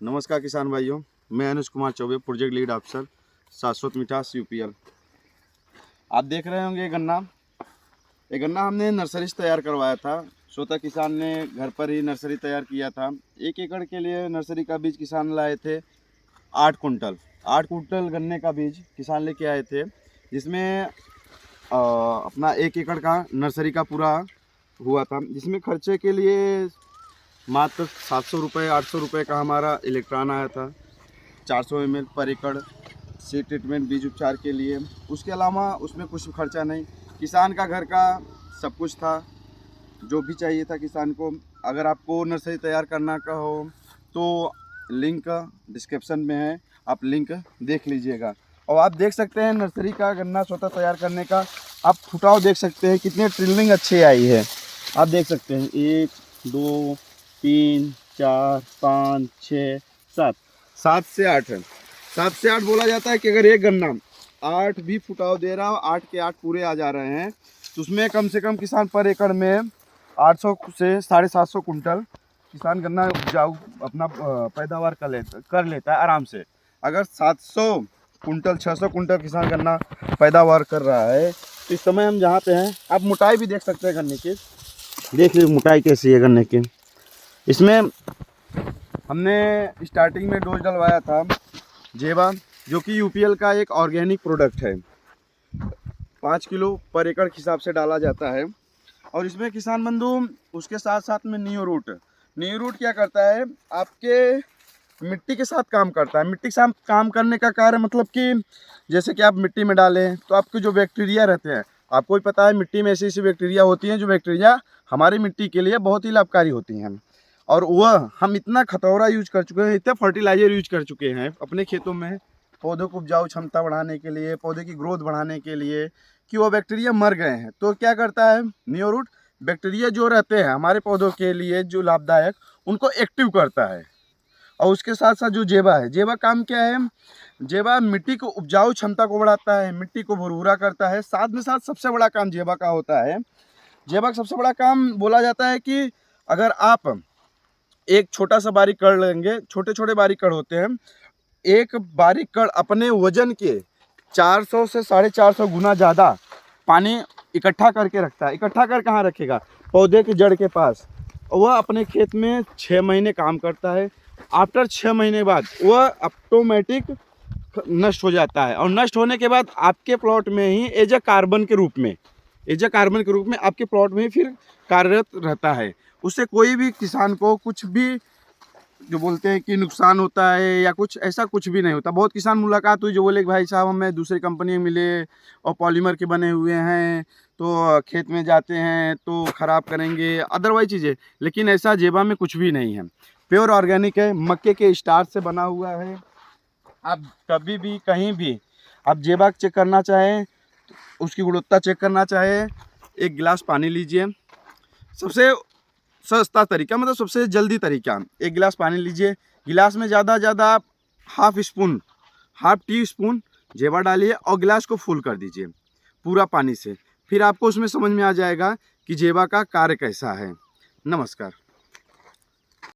नमस्कार किसान भाइयों, मैं अनुज कुमार चौबे, प्रोजेक्ट लीड अफसर शाश्वत मिठास यूपीएल। आप देख रहे होंगे ये गन्ना हमने नर्सरी से तैयार करवाया था। स्वतः किसान ने घर पर ही नर्सरी तैयार किया था। 1 एकड़ के लिए नर्सरी का बीज किसान लाए थे 8 कुंटल गन्ने का बीज किसान लेके आए थे, जिसमें अपना 1 एकड़ का नर्सरी का पूरा हुआ था, जिसमें खर्चे के लिए मात्र 700 रुपये 800 रुपये का हमारा इलेक्ट्रॉन आया था। 400 ml पर एकड़ सीड ट्रीटमेंट बीज उपचार के लिए। उसके अलावा उसमें कुछ खर्चा नहीं, किसान का घर का सब कुछ था जो भी चाहिए था किसान को। अगर आपको नर्सरी तैयार करना का हो तो लिंक डिस्क्रिप्शन में है, आप लिंक देख लीजिएगा। और आप देख सकते हैं नर्सरी का गन्ना स्वतः तैयार करने का आप फुटाव देख सकते हैं, कितने ट्रिलिंग अच्छी आई है। आप देख सकते हैं 1 2 3 4 5 6 7 7 से 8 है। 7 से 8 बोला जाता है कि अगर एक गन्ना 8 भी फुटाव दे रहा हो, 8 के 8 पूरे आ जा रहे हैं, तो उसमें कम से कम किसान पर एकड़ में 800 से 750 कुंटल किसान गन्ना उपजाऊ अपना पैदावार कर लेता है आराम से। अगर 700 कुंटल 600 कुंटल किसान गन्ना पैदावार कर रहा है, तो इस समय हम जहाँ पे हैं, आप मोटाई भी देख सकते हैं गन्ने की। देख लीजिए मोटाई कैसी है गन्ने की। इसमें हमने स्टार्टिंग में डोज डलवाया था जेबा, जो कि यूपीएल का एक ऑर्गेनिक प्रोडक्ट है। 5 किलो पर एकड़ के हिसाब से डाला जाता है। और इसमें किसान बंधु उसके साथ साथ में नीम रूट क्या करता है, आपके मिट्टी के साथ काम करता है। मिट्टी के साथ काम करने का कार्य मतलब कि जैसे कि आप मिट्टी में डालें तो आपके जो बैक्टीरिया रहते हैं, आपको भी पता है मिट्टी में ऐसी ऐसी बैक्टीरिया होती हैं जो बैक्टीरिया हमारी मिट्टी के लिए बहुत ही लाभकारी होती हैं। और वह हम इतना खतौरा यूज कर चुके हैं, इतना फर्टिलाइजर यूज कर चुके हैं अपने खेतों में पौधों को उपजाऊ क्षमता बढ़ाने के लिए, पौधे की ग्रोथ बढ़ाने के लिए, कि वो बैक्टीरिया मर गए हैं। तो क्या करता है नीम रूट, बैक्टीरिया जो रहते हैं हमारे पौधों के लिए जो लाभदायक, उनको एक्टिव करता है। और उसके साथ साथ जो जेबा है, जेबा काम क्या है, जेबा मिट्टी को उपजाऊ क्षमता को बढ़ाता है, मिट्टी को भुरभुरा करता है। साथ में साथ सबसे बड़ा काम जेबा का होता है। जेबा का सबसे बड़ा काम बोला जाता है कि अगर आप एक छोटा सा बारीक कड़ लेंगे, छोटे छोटे बारीक कड़ होते हैं, एक बारीक कड़ अपने वजन के 400 से 450 गुना ज़्यादा पानी इकट्ठा करके रखता है। इकट्ठा कर कहाँ रखेगा, पौधे की जड़ के पास। वह अपने खेत में 6 महीने काम करता है। आफ्टर 6 महीने बाद वह ऑटोमेटिक नष्ट हो जाता है। और नष्ट होने के बाद आपके प्लॉट में ही एज ए कार्बन के रूप में आपके प्लॉट में फिर कार्यरत रहता है। उससे कोई भी किसान को कुछ भी जो बोलते हैं कि नुकसान होता है या कुछ ऐसा कुछ भी नहीं होता। बहुत किसान मुलाकात हुई जो बोले कि भाई साहब हमें दूसरी कंपनी में मिले और पॉलीमर के बने हुए हैं, तो खेत में जाते हैं तो ख़राब करेंगे अदरवाइज चीज़ें, लेकिन ऐसा जेबा में कुछ भी नहीं है। प्योर ऑर्गेनिक है, मक्के के स्टार्च से बना हुआ है। आप कभी भी कहीं भी आप जेबा चेक करना चाहें, उसकी गुणवत्ता चेक करना चाहें, एक गिलास पानी लीजिए। सबसे सस्ता तरीका, मतलब सबसे जल्दी तरीका, एक गिलास पानी लीजिए। गिलास में ज़्यादा ज़्यादा आप हाफ टी स्पून जेबा डालिए और गिलास को फुल कर दीजिए पूरा पानी से। फिर आपको उसमें समझ में आ जाएगा कि जेबा का कार्य कैसा है। नमस्कार।